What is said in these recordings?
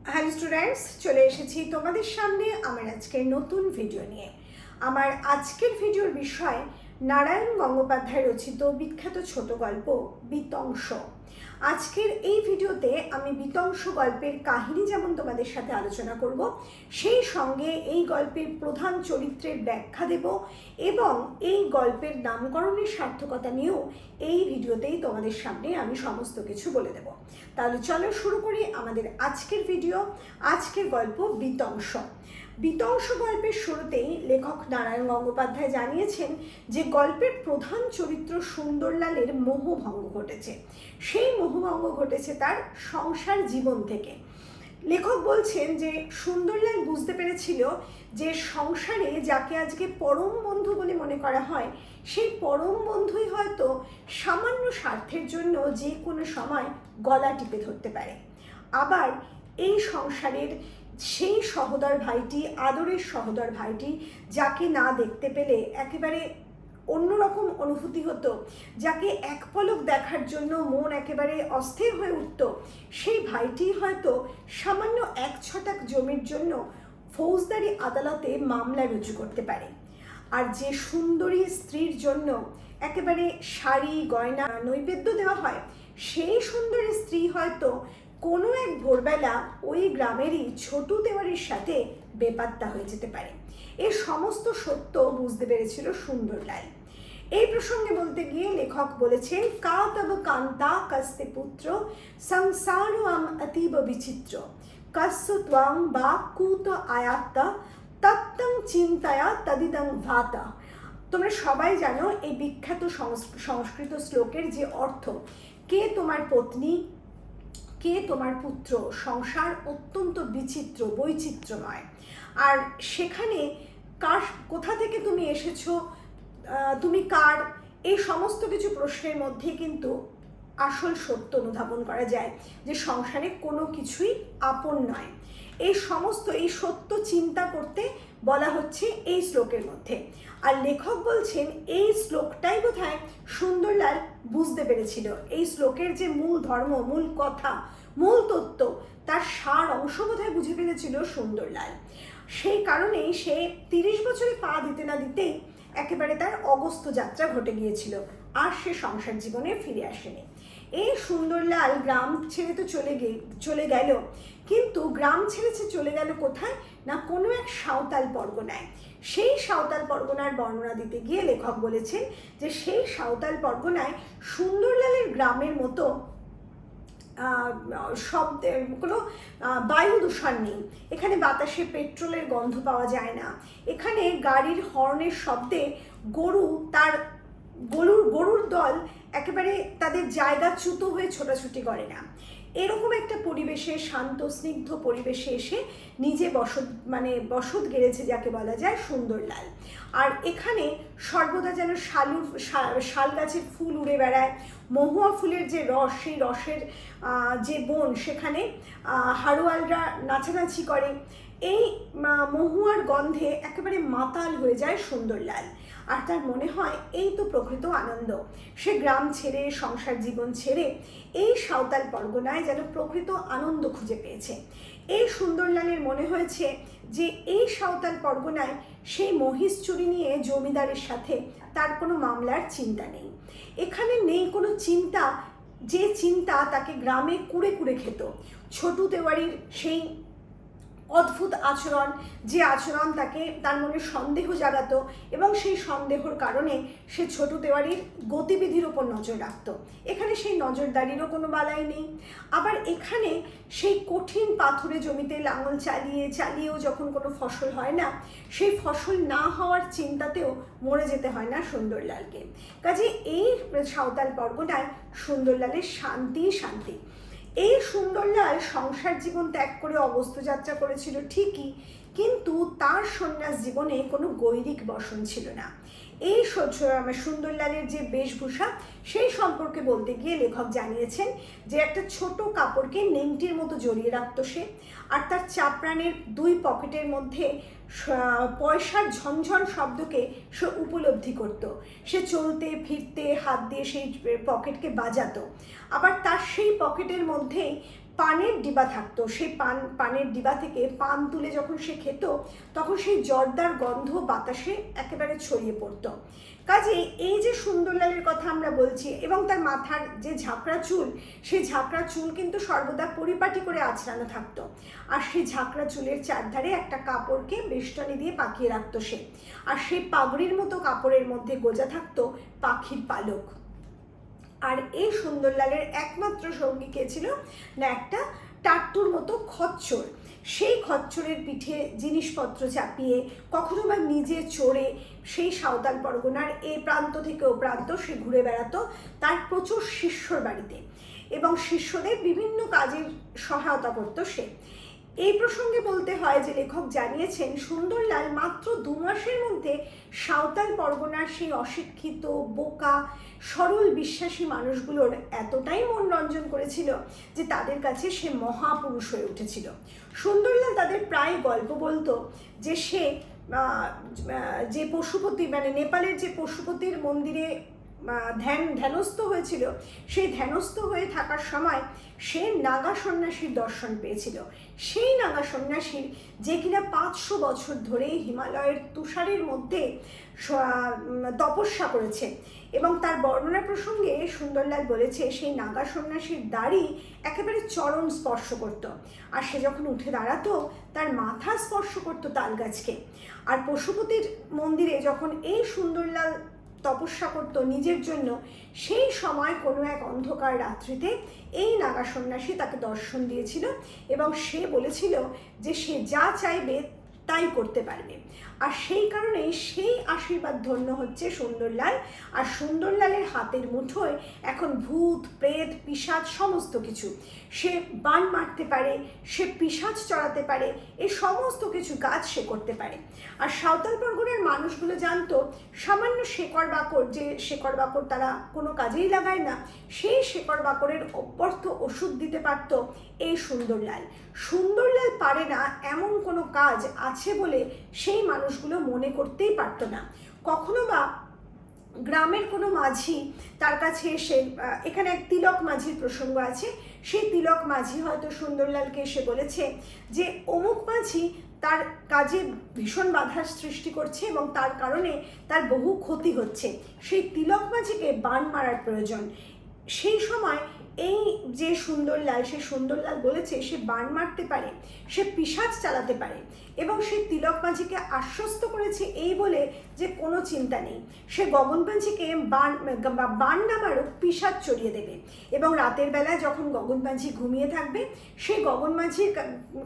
Hello students, চলে এসেছি তোমাদের সামনে আমার আজকের নতুন ভিডিও নিয়ে। আমার আজকের ভিডিওর বিষয় নারায়ণ গঙ্গোপাধ্যায় রচিত বিখ্যাত ছোট গল্প বিতংশ। আজকের এই ভিডিওতে আমি বিতংশ গল্পের কাহিনী যেমন তোমাদের সাথে আলোচনা করব, সেই সঙ্গে এই গল্পের প্রধান চরিত্রের ব্যাখ্যা দেব এবং এই গল্পের নামকরণের সার্থকতা নিয়েও এই ভিডিওতেই তোমাদের সামনে আমি সমস্ত কিছু বলে দেব। তাহলে চলো শুরু করি আমাদের আজকের ভিডিও। আজকের গল্প বিতংশ। বিতংশ গল্পের শুরুতেই লেখক নারায়ণ গঙ্গোপাধ্যায় জানিয়েছেন যে গল্পের প্রধান চরিত্র সুন্দরলালের মোহভঙ্গ ঘটেছে। সেই মোহভঙ্গ ঘটেছে তার সংসার জীবন থেকে। লেখক বলছেন যে সুন্দরলাল বুঝতে পেরেছিল যে সংসারে যাকে আজকে পরম বন্ধু বলে মনে করা হয়, সেই পরম বন্ধুই হয়তো সামান্য স্বার্থের জন্য যে কোনো সময় গলা টিপে ধরতে পারে। আবার এই সংসারের সেই সহোদর ভাইটি, আদরের সহোদর ভাইটি, যাকে না দেখতে পেলে একেবারে অন্যরকম অনুভূতি হতো, যাকে এক পলক দেখার জন্য মন একেবারে অস্থির হয়ে উঠত, সেই ভাইটি হয়তো সামান্য এক ছটাক জমির জন্য ফৌজদারি আদালতে মামলা রুজু করতে পারে। আর যে সুন্দরী স্ত্রীর জন্য একেবারে শাড়ি গয়না নৈবেদ্য দেওয়া হয়, সেই সুন্দরী স্ত্রী হয়তো কোনো এক ভোরবেলা ওই গ্রামেরই ছোটু দেওয়ারির সাথে বেপাত্তা হয়ে যেতে পারে। এই সমস্ত সত্য বুঝতে পেরেছিল সুন্দরলাল। এই প্রসঙ্গে বলতে গিয়ে লেখক বলেছেন, কা তব কান্তা কস্তে পুত্র সংসার অতীব বিচিত্র কস্য ত্বং বা কুত আয়াত্তা তত্তং চিন্তায়া তদিদং ভাতা। তোমরা সবাই জানো এই বিখ্যাত সংস্কৃত শ্লোকের যে অর্থ, কে তোমার পত্নী, কে তোমার পুত্র, সংসার অত্যন্ত বিচিত্র বৈচিত্র্যময়। আর সেখানে কোথা থেকে তুমি এসেছো, তুমি কার, এই সমস্ত কিছু প্রশ্নের মধ্যে কিন্তু আসল সত্য অনুধাবন করা যায় যে সংসারে কোনো কিছুই আপন নয়। এই সত্য চিন্তা করতে বলা হচ্ছে এই শ্লোকের মধ্যে। আর লেখক বলছেন এই শ্লোকটাই বোধহয় সুন্দরলাল বুঝতে পেরেছিল। এই শ্লোকের যে মূল ধর্ম, মূল কথা, মূল তত্ত্ব, তার সার অংশ বোধহয় বুঝে ফেলেছিল সুন্দরলাল। সেই কারণেই সে 30 বছরে পা দিতে না দিতেই একেবারে তার অগস্ত্য যাত্রা ঘটে গিয়েছিল, আর সে সংসার জীবনে ফিরে আসেনি। এই সুন্দরলাল গ্রাম ছেড়ে তো চলে গেল, কিন্তু গ্রাম ছেড়ে চলে গেল কোথায় না, কোনো এক সাঁওতাল পরগনায়। সেই সাঁওতাল পরগনার বর্ণনা দিতে গিয়ে লেখক বলেছেন যে সেই সাঁওতাল পরগনায় সুন্দরলালের গ্রামের মতো শব্দের কোনো বায়ু দূষণ নেই। এখানে বাতাসে পেট্রোলের গন্ধ পাওয়া যায় না। এখানে গাড়ির হর্নের শব্দে গরুর দল একেবারে তাদের জায়গাচ্যুত হয়ে ছোটাছুটি করে না। এরকম একটা পরিবেশে, শান্ত স্নিগ্ধ পরিবেশে এসে নিজে বসত গেড়েছে যাকে বলা যায় সুন্দরলাল। আর এখানে সর্বদা যেন শাল গাছের ফুল উড়ে বেড়ায়, মহুয়া ফুলের যে রস, সেই রসের যে বন, সেখানে হাড়োয়ালরা নাচানাচি করে। এই মহুয়ার গন্ধে একেবারে মাতাল হয়ে যায় সুন্দরলাল। আর তার মনে হয় এই তো প্রকৃত আনন্দ। সে গ্রাম ছেড়ে, সংসার জীবন ছেড়ে এই সাঁওতাল পরগনায় যেন প্রকৃত আনন্দ খুঁজে পেয়েছে। এই সুন্দরলালের মনে হয়েছে যে এই সাঁওতাল পরগনায় সেই মহিষ চুরি নিয়ে জমিদারের সাথে তার কোনো মামলার চিন্তা নেই। এখানে নেই কোনো চিন্তা, যে চিন্তা তাকে গ্রামে কুড়ে কুড়ে খেত। ছোটু দেওয়ারির সেই অদ্ভুত আচরণ, যে আচরণ তার মনে সন্দেহ জাগাতো, এবং সেই সন্দেহর কারণে সে ছোটু দেওয়ারির গতিবিধির ওপর নজর রাখত। এখানে সেই নজরদারিরও কোনো বালাই নেই। আবার এখানে সেই কঠিন পাথুরে জমিতে লাঙল চালিয়েও যখন কোনো ফসল হয় না, সেই ফসল না হওয়ার চিন্তাতেও মরে যেতে হয় না সুন্দরলালকে। কাজে এই সাঁওতাল পরগনায় সুন্দরলালের শান্তি। এই সুন্দরলাল সংসার জীবন ত্যাগ করে অগস্ত্য যাত্রা করেছিল ঠিকই, কিন্তু তার সন্ন্যাস জীবনে কোনো গৈরিক বসন ছিল না। এই সুন্দরলালের যে বেশভূষা, সেই সম্পর্কে বলতে গিয়ে লেখক জানিয়েছেন যে একটা ছোট কাপড়কে নেংটির মতো জড়িয়ে রাখত সে, আর তার চাপরানের 2 পকেটের মধ্যে পয়সার ঝনঝন শব্দকে সে উপলব্ধি করত। সে চলতে ফিরতে হাত দিয়ে সেই পকেটকে বাজাতো। আবার তার সেই পকেটের মধ্যেই পানের ডিবা থাকতো, সেই পানের ডিবা থেকে পান তুলে যখন সে খেত তখন সেই জর্দার গন্ধ বাতাসে একেবারে ছড়িয়ে পড়তো। কাজে এই যে সুন্দরলালের কথা আমরা বলছি, এবং তার মাথার যে ঝাঁকড়া চুল, সেই ঝাঁকড়া চুল কিন্তু সর্বদা পরিপাটি করে আঁচড়ানো থাকতো, আর সেই ঝাঁকড়া চুলের চারধারে একটা কাপড়কে বেষ্টনী দিয়ে পাকিয়ে রাখতো সে, আর সেই পাগড়ির মতো কাপড়ের মধ্যে গোজা থাকতো পাখির পালক। আর এই সুন্দরলালের একমাত্র সঙ্গী কে ছিল না, একটা টাট্টুর মতো খচ্চর। সেই খচ্চরের পিঠে জিনিসপত্র চাপিয়ে, কখনো বা নিজে চড়ে সেই সাঁওতাল পরগনার এই প্রান্ত থেকে ও প্রান্ত সে ঘুরে বেড়াতো তার প্রচুর শিষ্যর বাড়িতে, এবং শিষ্যদের বিভিন্ন কাজের সহায়তা করতো সে। এই প্রসঙ্গে বলতে হয় যে লেখক জানিয়েছেন সুন্দরলাল মাত্র 2 মাসের মধ্যে সাঁওতাল পরগনার সেই অশিক্ষিত, বোকা, সরল বিশ্বাসী মানুষগুলোর এতটাই মন রঞ্জন করেছিল যে তাদের কাছে সে মহাপুরুষ হয়ে উঠেছিল। সুন্দরলাল তাদের প্রায় গল্প বলতো যে সে যে পশুপতি, মানে নেপালের যে পশুপতির মন্দিরে ধ্যানস্থ হয়েছিল, সেই ধ্যানস্থ হয়ে থাকার সময় সে নাগা সন্ন্যাসীর দর্শন পেয়েছিল। সেই নাগা সন্ন্যাসীর যে কিনা 500 বছর ধরে হিমালয়ের তুষারের মধ্যে তপস্যা করেছে, এবং তার বর্ণনা প্রসঙ্গে সুন্দরলাল বলেছে সেই নাগা সন্ন্যাসীর দাড়ি একেবারে চরণ স্পর্শ করত, আর সে যখন উঠে দাঁড়াতো তার মাথা স্পর্শ করতো তাল গাছকে। আর পশুপতির মন্দিরে যখন এই সুন্দরলাল তপস্যা করত নিজের জন্য, সেই সময় কোনো এক অন্ধকার রাত্রিতে এই নাগা সন্ন্যাসী তাকে দর্শন দিয়েছিল, এবং সে বলেছিল যে সে যা চাইবে তাই করতে পারবে। আর সেই কারণেই সেই আশীর্বাদ ধন্য হচ্ছে সুন্দরলাল। আর সুন্দরলালের হাতের মুঠোয় এখন ভূত, প্রেত, পিশাচ সমস্ত কিছু। সে বান মারতে পারে, সে পিশাচ চড়াতে পারে, এই সমস্ত কিছু কাজ সে করতে পারে। আর সাঁওতাল পরগনার মানুষগুলো জানতো সামান্য শেকড় বাকড়, যে শেকড় বাকড় তারা কোনো কাজেই লাগায় না, সেই শেকড় বাকড়ের অব্যর্থ ওষুধ দিতে পারত এই সুন্দরলাল। সুন্দরলাল পারে না এমন কোনো কাজ আছে বলে সেই মানুষগুলো মনে করতেই পারতো না। কখনো বা গ্রামের কোনো মাঝি তার কাছে এসে, এখানে এক তিলক মাঝির প্রসঙ্গ আছে, সেই তিলক মাঝি হয়তো সুন্দরলালকে এসে বলেছে যে অমুক মাঝি তার কাজে ভীষণ বাধার সৃষ্টি করছে এবং তার কারণে তার বহু ক্ষতি হচ্ছে, সেই তিলক মাঝিকে বান মারার প্রয়োজন। সেই সময় এই যে সুন্দরলাল, সে সুন্দরলাল বলেছে সে বান মারতে পারে, সে পিশাচ চালাতে পারে, এবং সে তিলক মাঝিকে আশ্বস্ত করেছে এই বলে যে কোনো চিন্তা নেই, সে গগন মাঝিকে বান না মারুক, পিশাচ চড়িয়ে দেবে। এবং রাতের বেলায় যখন গগন মাঝি ঘুমিয়ে থাকবে, সেই গগন মাঝির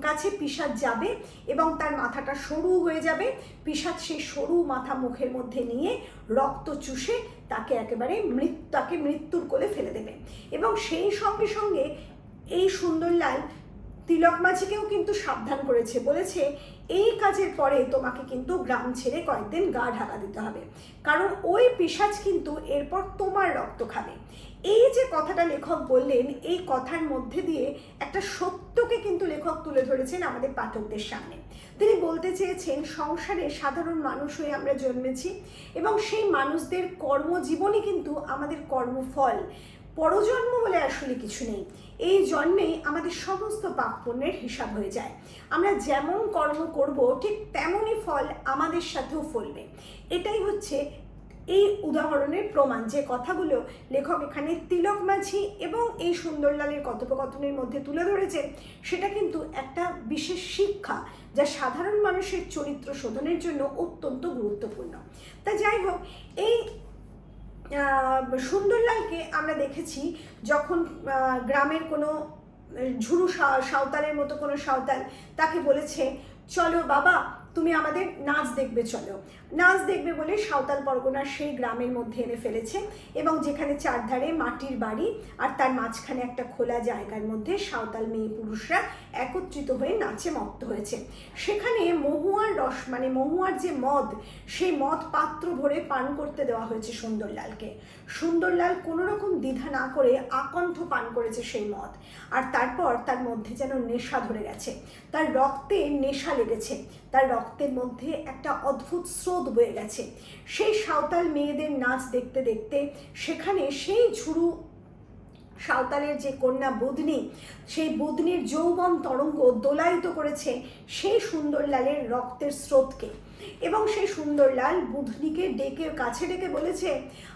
কাছে পিশাচ যাবে এবং তার মাথাটা সরু হয়ে যাবে, পিশাচ সেই সরু মাথা মুখের মধ্যে নিয়ে রক্ত চুষে তাকে একেবারে মৃত্যুর কোলে ফেলে দেবে। এবং সেই সঙ্গে সঙ্গে এই সুন্দরলাল তিলক মাঝিকেও কিন্তু সাবধান করেছে, বলেছে এই কাজের পরে তোমাকে কিন্তু গ্রাম ছেড়ে কয়েকদিন গা ঢাকা দিতে হবে, কারণ ওই পিশাচ কিন্তু এরপর তোমার রক্ত খাবে। এই যে কথাটা লেখক বললেন, এই কথার মধ্যে দিয়ে একটা সত্যকে কিন্তু লেখক তুলে ধরেছেন আমাদের পাঠকদের সামনে। তিনি বলতে চেয়েছেন সংসারে সাধারণ মানুষ হয়ে আমরা জন্মেছি, এবং সেই মানুষদের কর্মজীবনই কিন্তু আমাদের কর্মফল। পরজন্ম বলে আসলে কিছু নেই, এই জন্মেই আমাদের সমস্ত পাপ পুণ্যের হিসাব হয়ে যায়। আমরা যেমন কর্ম করব ঠিক তেমনই ফল আমাদের সাথেও ফলবে। এটাই হচ্ছে এই উদাহরণের প্রমাণ। যে কথাগুলো লেখক এখানে তিলক মাঝি এবং এই সুন্দরলালের কথোপকথনের মধ্যে তুলে ধরেছেন, সেটা কিন্তু একটা বিশেষ শিক্ষা যা সাধারণ মানুষের চরিত্র শোধনের জন্য অত্যন্ত গুরুত্বপূর্ণ। তা যাই হোক, এই সুন্দরলালকে আমরা দেখেছি যখন গ্রামের কোনো ঝুরু সাঁওতালের মতো কোনো সাঁওতাল তাকে বলেছে চলো বাবা তুমি আমাদের নাচ দেখবে, চলো নাচ দেখবে বলে সাঁওতাল পরগনার সেই গ্রামের মধ্যে এনে ফেলেছে, এবং যেখানে চারধারে মাটির বাড়ি আর তার মাঝখানে একটা খোলা জায়গার মধ্যে সাঁওতাল মেয়ে পুরুষরা একত্রিত হয়ে নাচে মত্ত হয়েছে। সেখানে মহুয়ার রস, মানে মহুয়ার যে মদ, সেই মদ পাত্র ভরে পান করতে দেওয়া হয়েছে সুন্দরলালকে। সুন্দরলাল কোনো রকম দ্বিধা না করে আকণ্ঠ পান করেছে সেই মদ, আর তারপর তার মধ্যে যেন নেশা ধরে গেছে, তার রক্তে নেশা লেগেছে, তার রক্তের মধ্যে একটা অদ্ভুত স্রোত বয়ে গেছে। সেই সাঁওতাল মেয়েদের নাচ দেখতে দেখতে সেখানে সেই ঝুরু সাঁওতালের যে কন্যা বুধনি, সেই বুধনির যৌবন তরঙ্গ দোলায়িত করেছে সেই সুন্দরলালের রক্তের স্রোতকে। এবং সেই সুন্দরলাল বুধনিকে কাছে ডেকে বলেছে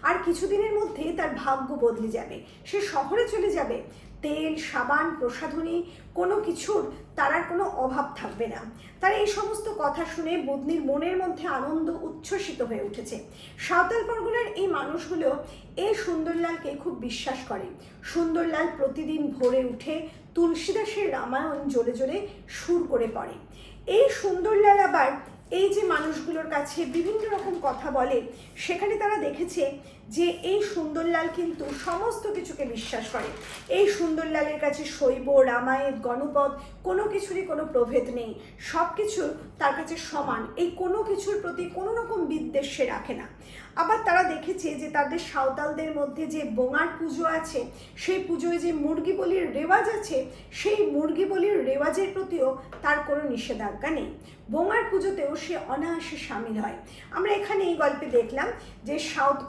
আর কিছুদিনের মধ্যে তার ভাগ্য বদলে যাবে, সে শহরে চলে যাবে। তেল, সাবান, প্রসাধনী কোনো কিছুর তার আর কোনো অভাব থাকবে না। তার এই সমস্ত কথা শুনে বুধনির মনের মধ্যে আনন্দ উচ্ছ্বসিত হয়ে উঠেছে। সাঁওতাল পরগনার এই মানুষগুলো এই সুন্দরলালকে খুব বিশ্বাস করে। সুন্দরলাল প্রতিদিন ভোরে উঠে তুলসীদাসের রামায়ণ জোরে জোরে সুর করে পড়ে। এই সুন্দরলাল আবার এই যে মানুষগুলোর কাছে বিভিন্ন রকম কথা বলে, সেখানে তারা দেখেছে যে এই সুন্দরলাল কিন্তু সমস্ত কিছুকে বিশ্বাস করে। এই সুন্দরলালের কাছে শৈব, রামায়ণ, গণপদ কোনো কিছুরই কোনো প্রভেদ নেই, সব কিছু তার কাছে সমান। এই কোনো কিছুর প্রতি কোনো রকম বিদ্বেষ সে রাখে না। আবার তারা দেখেছে যে তাদের সাঁওতালদের মধ্যে যে বোঙার পুজো আছে, সেই পুজোয় যে মুরগি বলির রেওয়াজ আছে, সেই মুরগি বলির রেওয়াজের প্রতিও তার কোনো নিষেধাজ্ঞা নেই। বোঙার পুজোতেও সে অনায়াসে সামিল হয়। আমরা এখানে এই গল্পে দেখলাম যে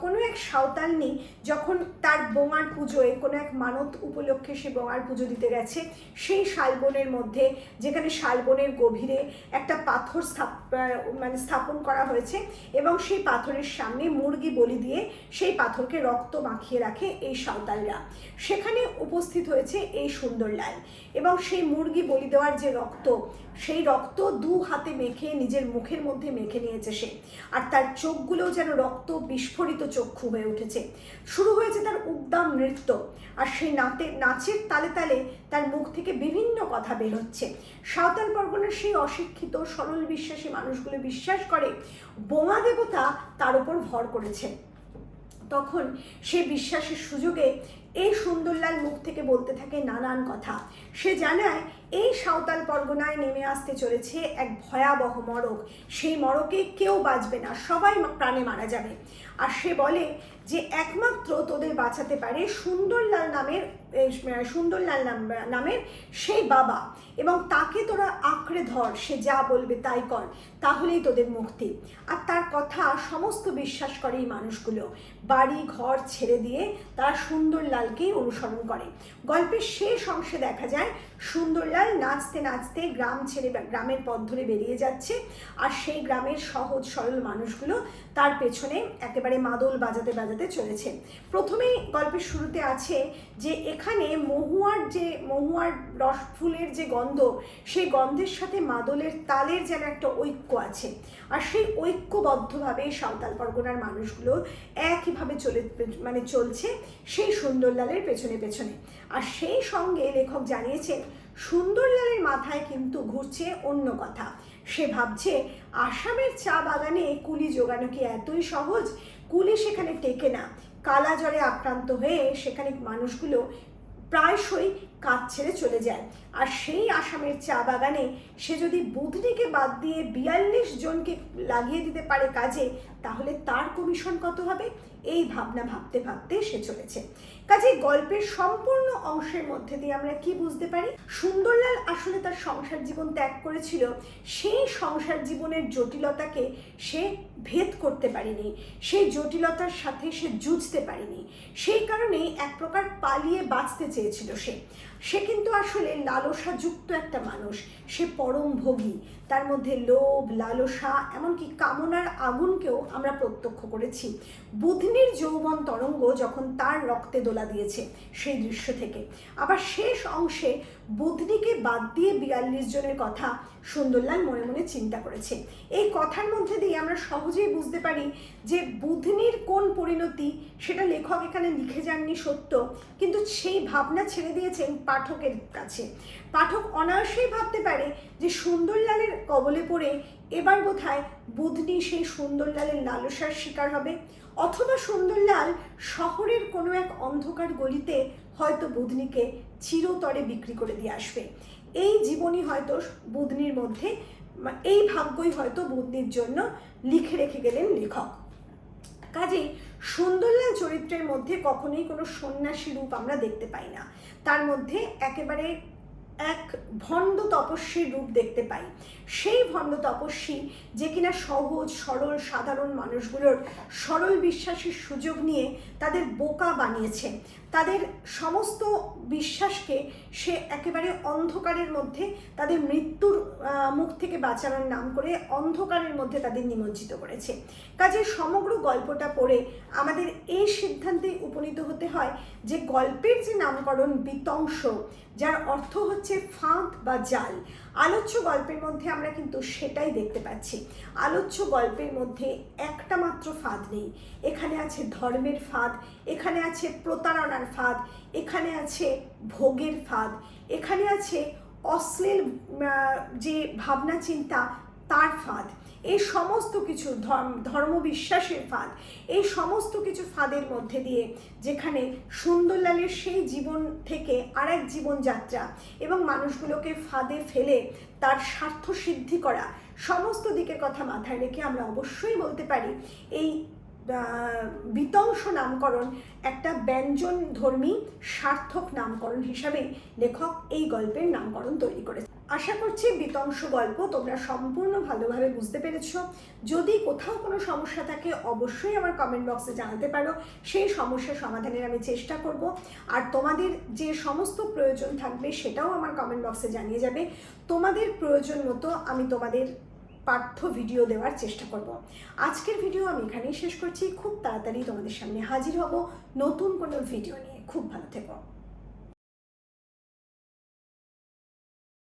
কোনো এক সাঁওতালনি যখন তার বোঙার পুজোয় কোনো এক মানত উপলক্ষে সে বোঙার পুজো দিতে গেছে, সেই শালবনের মধ্যে, যেখানে শালবনের গভীরে একটা পাথর স্থাপন করা হয়েছে এবং সেই পাথরের সামনে মুরগি বলি দিয়ে সেই পাথরকে রক্ত মাখিয়ে রাখে এই সাঁওতালরা। সেখানে উপস্থিত হয়েছে এই সুন্দরলাল এবং সেই মুরগি বলি দেওয়ার যে রক্ত, সেই রক্ত দু হাতে মেখে নিজের মুখের মধ্যে মেখে নিয়েছে সে। আর তার চোখগুলোও যেন রক্ত বিস্ফোরিত চক্ষু হয়ে উঠেছে। শুরু হয়েছে তার উদ্দাম নৃত্য, আর সেই নাচের তালে তালে তার মুখ থেকে বিভিন্ন কথা বের হচ্ছে। সাঁওতাল পরগনার সেই অশিক্ষিত সরল বিশ্বাসী মানুষগুলো বিশ্বাস করে বোমা দেবতা তার উপর ভর করেছে। তখন সে বিশ্বাসের সুযোগে এই সুন্দরলাল মুখ থেকে বলতে থাকে নানান কথা। সে জানায় এই সাঁওতাল পরগনায় নেমে আসতে চলেছে এক ভয়াবহ মড়ক, সেই মড়কে কেউ বাঁচবে না, সবাই প্রাণে মারা যাবে। আর সে বলে যে একমাত্র তোদের বাঁচাতে পারে সুন্দরলাল নামের সেই বাবা, এবং তাকে তোরা আঁকড়ে ধর, সে যা বলবে তাই কর, তাহলেই তোদের মুক্তি। আর তার কথা সমস্ত বিশ্বাস করে এই মানুষগুলো। বাড়ি ঘর ছেড়ে দিয়ে তারা সুন্দরলালকেই অনুসরণ করে। গল্পের শেষ অংশে দেখা যায় সুন্দরলাল নাচতে নাচতে গ্রাম ছেড়ে গ্রামের পথ ধরে বেরিয়ে যাচ্ছে, আর সেই গ্রামের সহজ সরল মানুষগুলো তার পেছনে একেবারে মাদল বাজাতে বাজাতে চলেছে। প্রথমেই গল্পের শুরুতে আছে যে এখানে মহুয়ার রস ফুলের যে গন্ধ, সেই গন্ধের সাথে মাদলের তালের যেন একটা ঐক্য আছে। আর সেই ঐক্যবদ্ধভাবে সাঁওতাল পরগনার মানুষগুলো একইভাবে চলছে সেই সুন্দরলালের পেছনে পেছনে। আর সেই সঙ্গে লেখক জানিয়েছেন সুন্দরলালের মাথায় কিন্তু ঘুরছে অন্য কথা। সে ভাবছে আসামের চা বাগানে কুলি জোগানো কি এতই সহজ? কুলি সেখানে টেকে না। কালা জ্বরে আক্রান্ত হয়ে সেখানে মানুষগুলো প্রায়শই কাজ ছেড়ে চলে যায়। আর সেই আসামের চা বাগানে সে যদি বুধনিকে বাদ দিয়ে 42 জনকে লাগিয়ে দিতে পারে কাজে, তাহলে তার কমিশন কত হবে? এই ভাবনা ভাবতে ভাবতে সে চলেছে। কাজে গল্পের সম্পূর্ণ অংশের মধ্যে দিয়ে আমরা কি বুঝতে পারি? সুন্দরলাল আসলে তার সংসার জীবন ত্যাগ করেছিল, সেই সংসার জীবনের জটিলতাকে সে ভেদ করতে পারেনি, সেই জটিলতার সাথে সে যুঝতে পারেনি। সেই কারণেই এক প্রকার পালিয়ে বাঁচতে চেয়েছিল সে কিন্তু আসলে লালসাযুক্ত একটা মানুষ। সে পরম ভোগী, তার মধ্যে লোভ, লালসা, এমনকি কামনার আগুনকেও আমরা প্রত্যক্ষ করেছি। বুধনির যৌবন তরঙ্গ যখন তার রক্তে দোলা দিয়েছে সেই দৃশ্য থেকে। আবার শেষ অংশে বুধনিকে বাদ দিয়ে 42 জনের কথা সুন্দরলাল মনে মনে চিন্তা করেছে। এই কথার মধ্যে দিয়ে আমরা সহজেই বুঝতে পারি যে বুধনির কোন পরিণতি সেটা লেখক এখানে লিখে যাননি সত্য, কিন্তু সেই ভাবনা ছেড়ে দিয়েছেন পাঠকের কাছে। পাঠক অনায়াসেই ভাবতে পারে যে সুন্দরলালের কবলে পড়ে এবার বোধহয় বুধনি সেই সুন্দরলালের লালসার শিকার হবে, অথবা সুন্দরলাল শহরের কোনো এক অন্ধকার গলিতে হয়তো বুধনিকে চিরতরে বিক্রি করে দিয়ে আসবে। এই জীবনই হয়তো বুধনির মধ্যে, এই ভাগ্যই হয়তো বুধনির জন্য লিখে রেখে গেলেন লেখক। কাজেই সুন্দরলাল চরিত্রের মধ্যে কখনোই কোনো সন্ন্যাসী রূপ আমরা দেখতে পাই না। তার মধ্যে একেবারে এক ভণ্ড তপস্বীর রূপ দেখতে পাই। সেই ভণ্ড তপস্বী যে কিনা সহজ সরল সাধারণ মানুষগুলোর সরল বিশ্বাসের সুযোগ নিয়ে তাদের বোকা বানিয়েছে, তাদের সমস্ত বিশ্বাসকে সে একেবারে অন্ধকারের মধ্যে, তাদের মৃত্যুর মুখ থেকে বাঁচানোর নাম করে অন্ধকারের মধ্যে তাদের নিমজ্জিত করেছে। কাজে সমগ্র গল্পটা পড়ে আমাদের এই সিদ্ধান্তে উপনীত হতে হয় যে গল্পের যে নামকরণ বিতংশ, যার অর্থ হচ্ছে ফাঁদ বা জাল, আলোচ্য গল্পের মধ্যে আমরা কিন্তু সেটাই দেখতে পাচ্ছি। আলোচ্য গল্পের মধ্যে একটা মাত্র ফাঁদ নেই, এখানে আছে ধর্মের ফাঁদ, এখানে আছে প্রতারণার ফাঁদ, এখানে আছে ভোগের ফাঁদ, এখানে আছে অশ্লীল যে ভাবনা চিন্তা তার ফাঁদ, এই সমস্ত কিছু ধর্মবিশ্বাসের ফাঁদ, এই সমস্ত কিছু ফাঁদের মধ্যে দিয়ে যেখানে সুন্দরলালের সেই জীবন থেকে আরেক জীবনযাত্রা এবং মানুষগুলোকে ফাঁদে ফেলে তার স্বার্থ সিদ্ধি করা, সমস্ত দিকের কথা মাথায় রেখে আমরা অবশ্যই বলতে পারি এই বিতংশ নামকরণ একটা ব্যঞ্জনধর্মী সার্থক নামকরণ হিসাবে লেখক এই গল্পের নামকরণ তৈরি করেছে। আশা করছি বিতংশ গল্প তোমরা সম্পূর্ণ ভালোভাবে বুঝতে পেরেছো। যদি কোথাও কোনো সমস্যা থাকে অবশ্যই আমার কমেন্ট বক্সে জানাতে পারো, সেই সমস্যার সমাধানের আমি চেষ্টা করব। আর তোমাদের যে সমস্ত প্রয়োজন থাকবে সেটাও আমার কমেন্ট বক্সে জানিয়ে যাবে। তোমাদের প্রয়োজন মতো আমি তোমাদের পাঠ্য ভিডিও দেওয়ার চেষ্টা করব। আজকের ভিডিও আমি এখানেই শেষ করছি। খুব তাড়াতাড়ি তোমাদের সামনে হাজির হব নতুন কোনো ভিডিও নিয়ে। খুব ভালো থেকো।